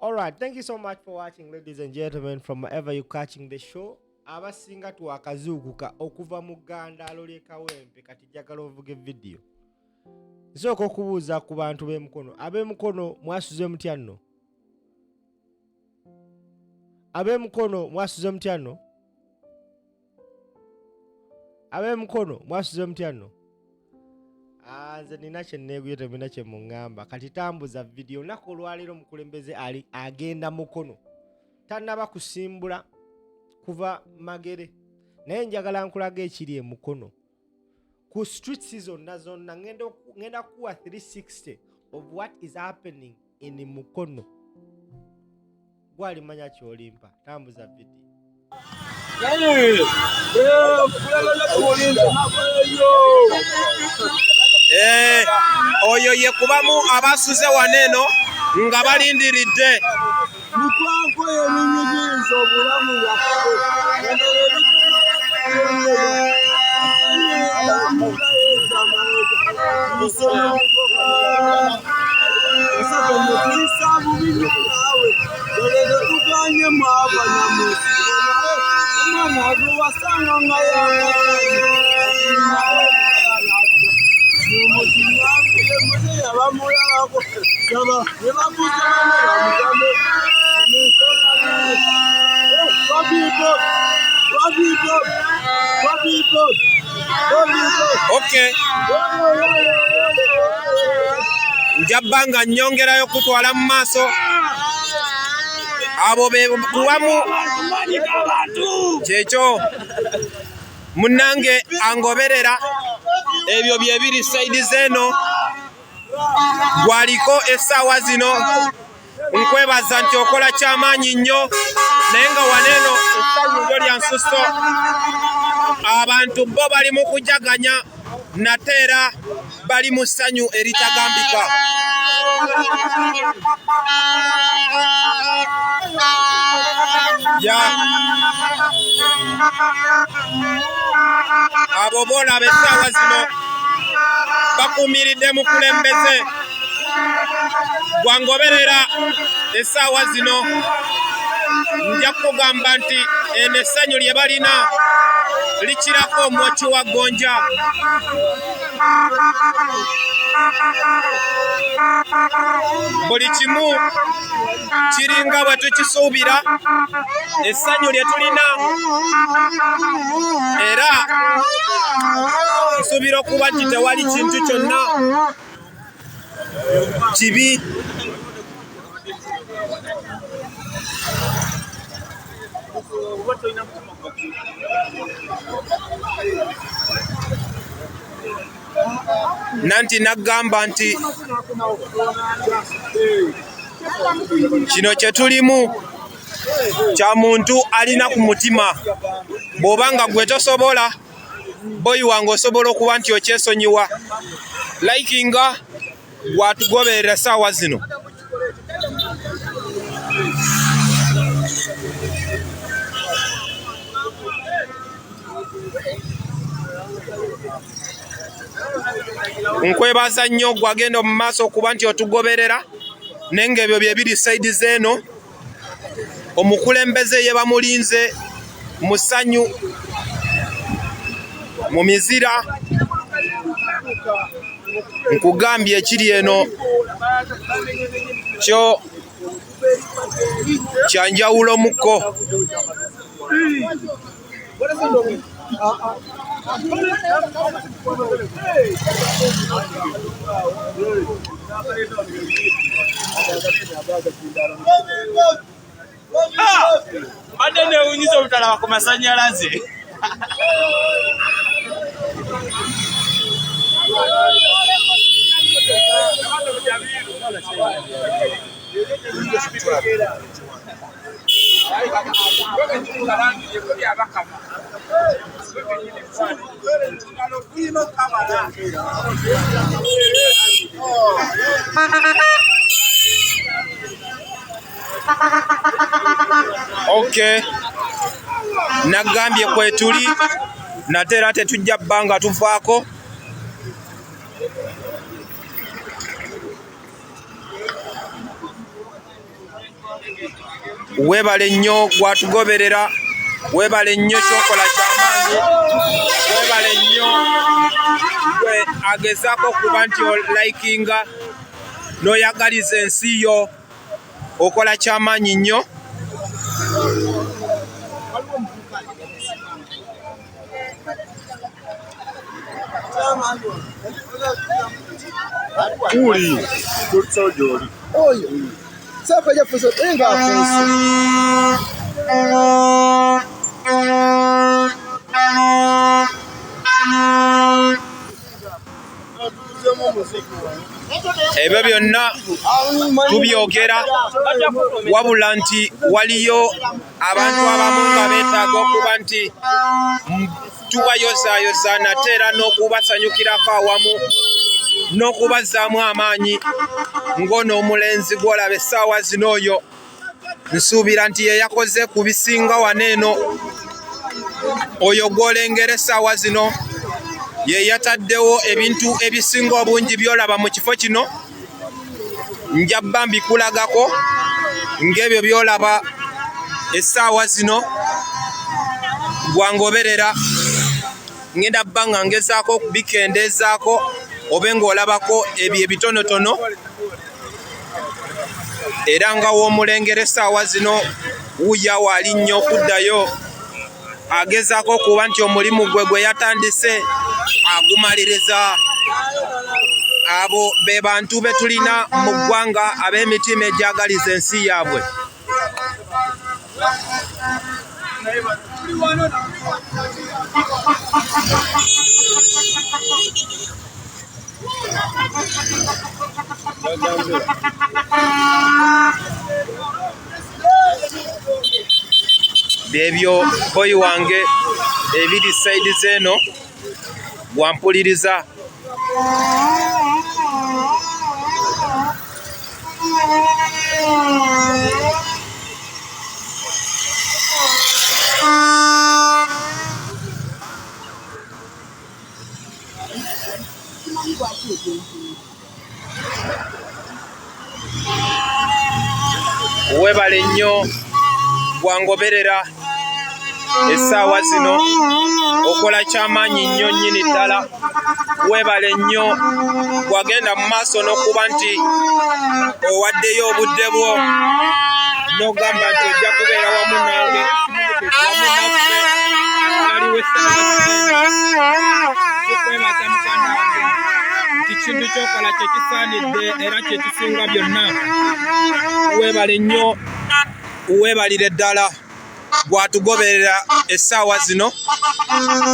Alright, thank you so much for watching, ladies and gentlemen, from wherever you're catching the show. Abasinga twakazuukuka okuva mu Gandalo lye Kawempe kati njagala ovuge video. Nsooka okubuuza ku bantu b'emikono. Ab'emikono mwasuze mutya nno? Ab'emikono mwasuze mutya nno? Ab'emikono mwasuze mutya nno? Nze nina kye nneeguyita mina kye muŋŋamba. Kati tambuza video. Olunaku olwaleero omukulembeze ali agenda mukono. Tannaba kusimbula kuva Magere. Naye njagala nkulaga ekiri emukono. Ku streets zonna zonna ngenda kuwa 360 of what is happening in Mukono. Gwali manya kyolimpa. Tambuza video. Oyo ye kubamu abasuze waneno nga balindiridde Nikwanko yenyinyigiza obulamu bwaffe. Okay. Njabanga nyongerayo kutwala mu maaso abo be kuwamu kyekyo munange angoberera ebyo byebiri side zeno gwaliko essaawa zino nkwebaza nti okola kyamaanyi nnyo naye nga waneno essanyu lyo lya nsuso abantu bo bali mu kujaganya nate era bali mu ssanyu eritagambika. Abo boolaba essaawa zino bakuumiridde mukulembeze gwangoberera essaawa zino nja kugamba nti eno essanyu lye balina likirako omwoki wa gonja. Buli kimu kiringa bwe tukisuubira essanyu lye tulina era nsuubira okuba nti tewali kintu kyonna kibi nanti nagamba nti kino kye tulimu kya muntu alina ku mutima. Bw'oba nga gwe tosobola boyi wange osobola okuba nti okyesonyiwa likinga gwatugoberera essaawa zino. Nkwebaza nnyo gwagenda mu maaso okuba nti otugoberera naye ng'ebyo bye biri side zeno. Omukulembeze ye bamulinze mu ssanyu mu mizira nkugambye ekiri eno kyo kyanjawulo mukko. Badde neewunyiza obutalaba ku masannyalaze. Okay. Nagambye kwe tuli nate era tetujja bbanga tuvaako. weebale nnyo gwatugoberera, weebale nnyo kyokola kyamaanyi, weebale nnyo gwe agezaako kuba nti olikinga n'oyagaliza ensi yo, okola kyamaanyi nnyo. Uli, Joli. Oyo. Sapa ya fuso enga fuso. Ebyo byonna tubyogera wabula nti waliyo abantu abamu nga beetaaga okuba nti tubayozaayoza nate era n'okubasanyukirako awamu n'okubazaamu amaanyi ng'ono omulenzi gw'olaba essaawa zino oyo nsuubira nti ye yakoze ku bisinga wano eno. Oyo gw'olengera essaawa zino ye yataddewo ebintu ebisinga obungi by'olaba mu kifo kino. Nja bba mbikulagako ng'ebyo by'olaba essaawa zino gwangoberera. Ngenda bba nga ngezaako okubikendeezaako obe ng'olabako ebyo ebitonotono era nga w'omulengera essaawa zino wuuya waali nnyo okuddayo agezaako okuba nti omulimu gwe yatandise agumaliriza. Abo be bantu be tulina mu ggwanga ab'emitima egyagaliza ensi yaabwe. Byebyo boyi wange ebiri sayidi zeno gwampuliriza. Weebale nnyo gwangoberera essaawa zino okola kyamaanyi nnyo nnyini ddala. Weebale nnyo gwagenda mu maaso n'okuba nti owaddeyo obudde bwo n'ogamba nti ojja kubeera wamu nange wamu naffe waliwo essaawa zino. Tukwebaza mukama wange nti kintu kyokola kye kisaanidde era kye kisinga byonna. Weebale nnyo, weebalire ddala gwatugoberera essaawa zino,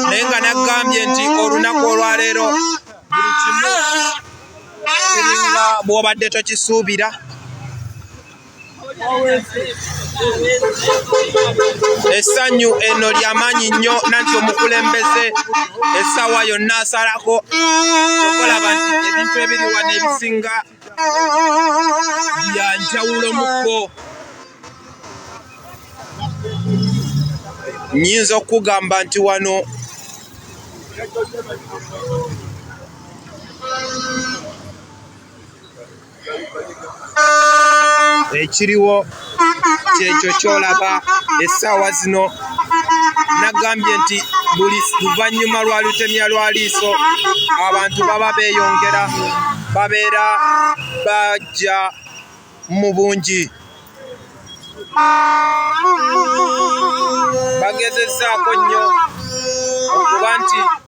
naye nga naggambye nti olunaku olwaleero buli kimu kiringa bw'obadde tokisuubira. Essanyu eno ly'amaanyi nnyo nanti omukulembeze essaawa yonna asalako okulaba nti ebintu ebiri wano ebisinga bya njawulo mukko. Nnyinza okugamba nti wano ekiriwo kyekyo ky'olaba essaawa zino. Nagambye nti buli luvannyuma lwa lutemya lwa liiso abantu baba beeyongera, babeera bajja mu bungi. Bagezezzaako nnyo okuba nti